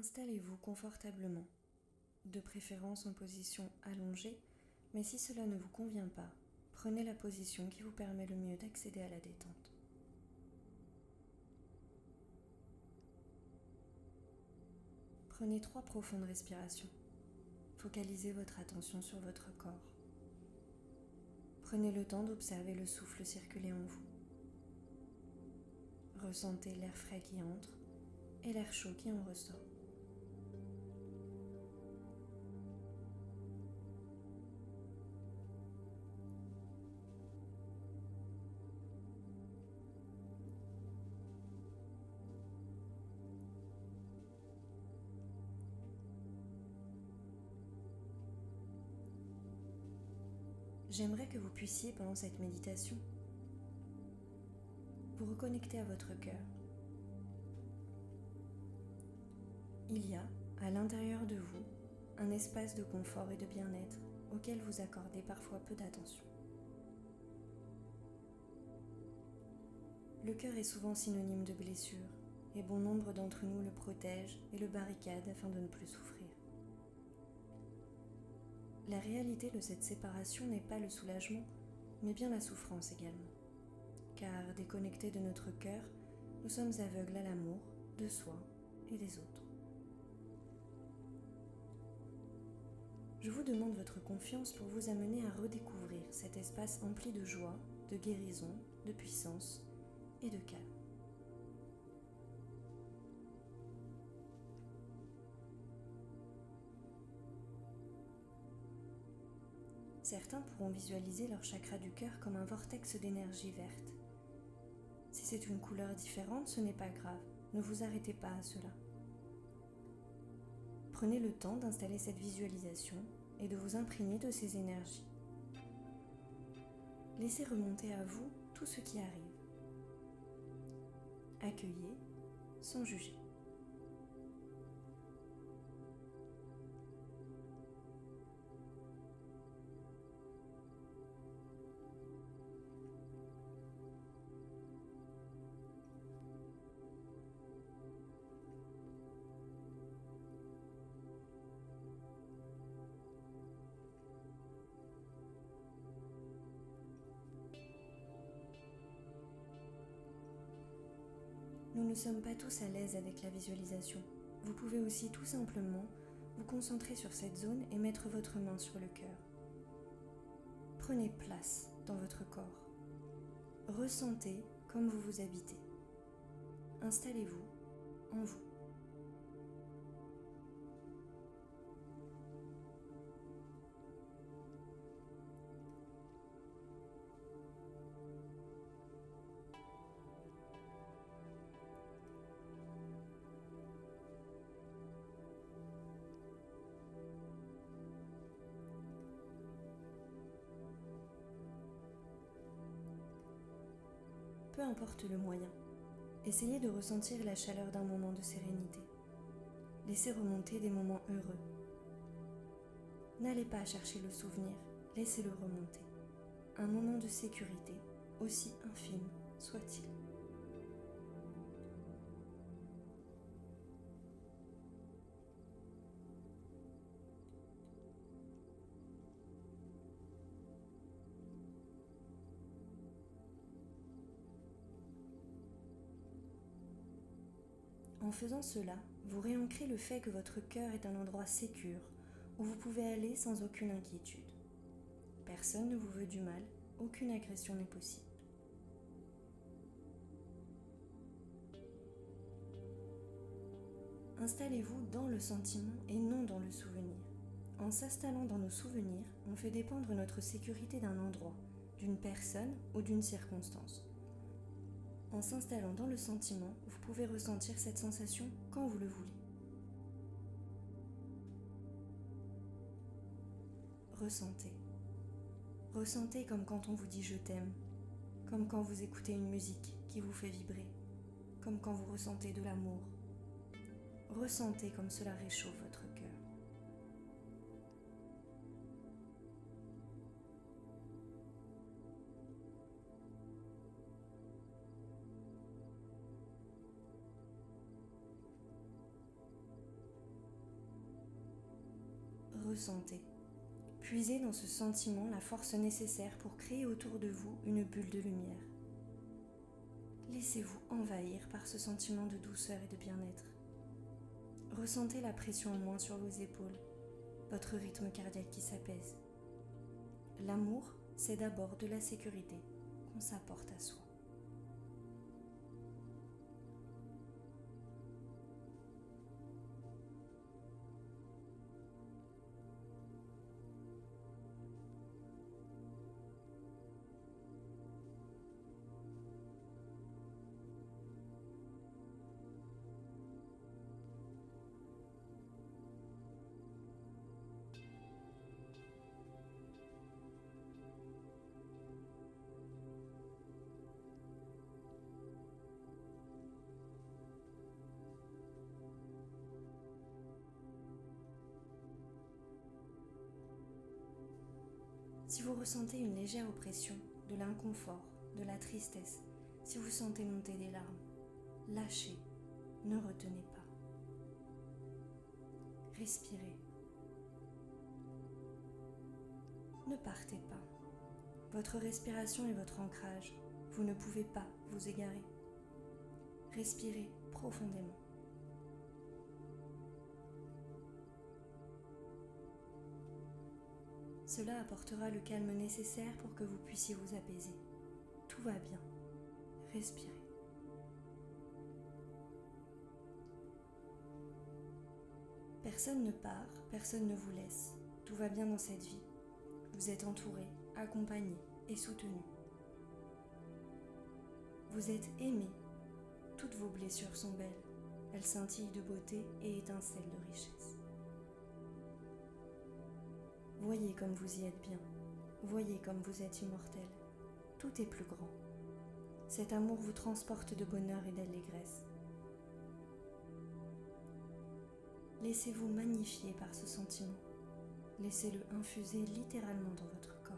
Installez-vous confortablement, de préférence en position allongée, mais si cela ne vous convient pas, prenez la position qui vous permet le mieux d'accéder à la détente. Prenez 3 profondes respirations. Focalisez votre attention sur votre corps. Prenez le temps d'observer le souffle circuler en vous. Ressentez l'air frais qui entre et l'air chaud qui en ressort. J'aimerais que vous puissiez, pendant cette méditation, vous reconnecter à votre cœur. Il y a, à l'intérieur de vous, un espace de confort et de bien-être auquel vous accordez parfois peu d'attention. Le cœur est souvent synonyme de blessure, et bon nombre d'entre nous le protègent et le barricadent afin de ne plus souffrir. La réalité de cette séparation n'est pas le soulagement, mais bien la souffrance également. Car déconnectés de notre cœur, nous sommes aveugles à l'amour de soi et des autres. Je vous demande votre confiance pour vous amener à redécouvrir cet espace empli de joie, de guérison, de puissance et de calme. Certains pourront visualiser leur chakra du cœur comme un vortex d'énergie verte. Si c'est une couleur différente, ce n'est pas grave, ne vous arrêtez pas à cela. Prenez le temps d'installer cette visualisation et de vous imprégner de ces énergies. Laissez remonter à vous tout ce qui arrive. Accueillez sans juger. Nous ne sommes pas tous à l'aise avec la visualisation. Vous pouvez aussi tout simplement vous concentrer sur cette zone et mettre votre main sur le cœur. Prenez place dans votre corps. Ressentez comme vous vous habitez. Installez-vous en vous. Peu importe le moyen, essayez de ressentir la chaleur d'un moment de sérénité. Laissez remonter des moments heureux. N'allez pas chercher le souvenir, laissez-le remonter. Un moment de sécurité, aussi infime soit-il. En faisant cela, vous réancrez le fait que votre cœur est un endroit sécure où vous pouvez aller sans aucune inquiétude. Personne ne vous veut du mal, aucune agression n'est possible. Installez-vous dans le sentiment et non dans le souvenir. En s'installant dans nos souvenirs, on fait dépendre notre sécurité d'un endroit, d'une personne ou d'une circonstance. En s'installant dans le sentiment, vous pouvez ressentir cette sensation quand vous le voulez. Ressentez. Ressentez comme quand on vous dit « je t'aime », comme quand vous écoutez une musique qui vous fait vibrer, comme quand vous ressentez de l'amour. Ressentez comme cela réchauffe votre cœur. ressentez. Puisez dans ce sentiment la force nécessaire pour créer autour de vous une bulle de lumière. Laissez-vous envahir par ce sentiment de douceur et de bien-être. Ressentez la pression en moins sur vos épaules, votre rythme cardiaque qui s'apaise. L'amour, c'est d'abord de la sécurité qu'on s'apporte à soi. Si vous ressentez une légère oppression, de l'inconfort, de la tristesse, si vous sentez monter des larmes, lâchez, ne retenez pas. Respirez. Ne partez pas. Votre respiration est votre ancrage. Vous ne pouvez pas vous égarer. Respirez profondément. Cela apportera le calme nécessaire pour que vous puissiez vous apaiser. Tout va bien. Respirez. Personne ne part, personne ne vous laisse. Tout va bien dans cette vie. Vous êtes entouré, accompagné et soutenu. Vous êtes aimé. Toutes vos blessures sont belles. Elles scintillent de beauté et étincellent de richesse. Voyez comme vous y êtes bien. Voyez comme vous êtes immortel. Tout est plus grand. Cet amour vous transporte de bonheur et d'allégresse. Laissez-vous magnifier par ce sentiment. Laissez-le infuser littéralement dans votre corps.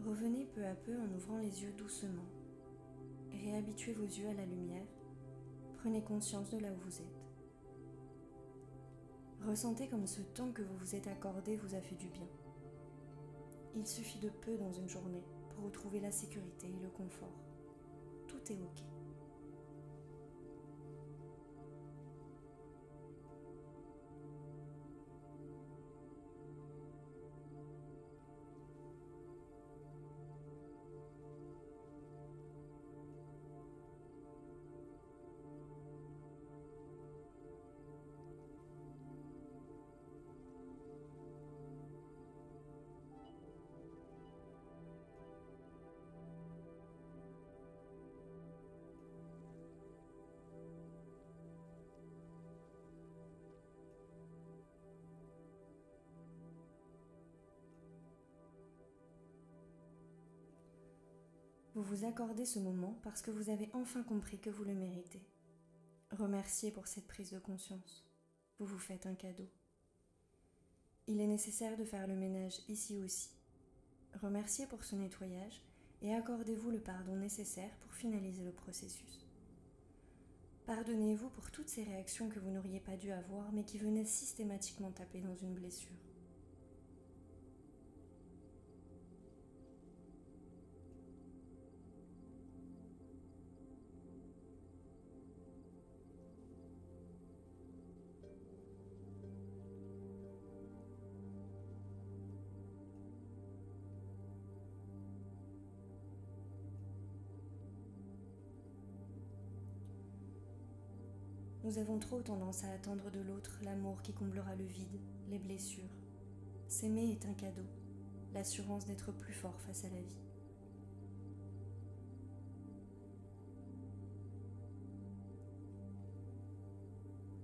Revenez peu à peu en ouvrant les yeux doucement. Réhabituez vos yeux à la lumière. Prenez conscience de là où vous êtes. Ressentez comme ce temps que vous vous êtes accordé vous a fait du bien. Il suffit de peu dans une journée pour retrouver la sécurité et le confort. Tout est OK. Vous vous accordez ce moment parce que vous avez enfin compris que vous le méritez. Remerciez pour cette prise de conscience. Vous vous faites un cadeau. Il est nécessaire de faire le ménage ici aussi. Remerciez pour ce nettoyage et accordez-vous le pardon nécessaire pour finaliser le processus. Pardonnez-vous pour toutes ces réactions que vous n'auriez pas dû avoir mais qui venaient systématiquement taper dans une blessure. Nous avons trop tendance à attendre de l'autre l'amour qui comblera le vide, les blessures. S'aimer est un cadeau, l'assurance d'être plus fort face à la vie.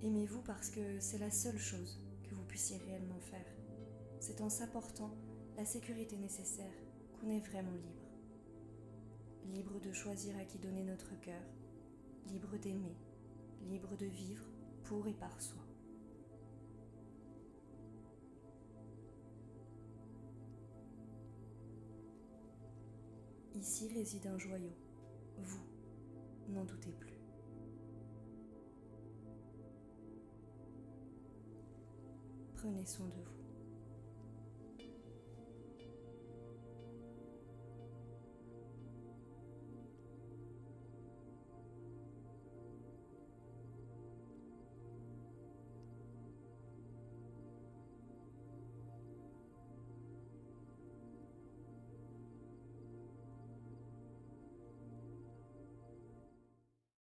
Aimez-vous parce que c'est la seule chose que vous puissiez réellement faire. C'est en s'apportant la sécurité nécessaire qu'on est vraiment libre. Libre de choisir à qui donner notre cœur, libre d'aimer, libre de vivre pour et par soi. Ici réside un joyau, vous, n'en doutez plus. Prenez soin de vous.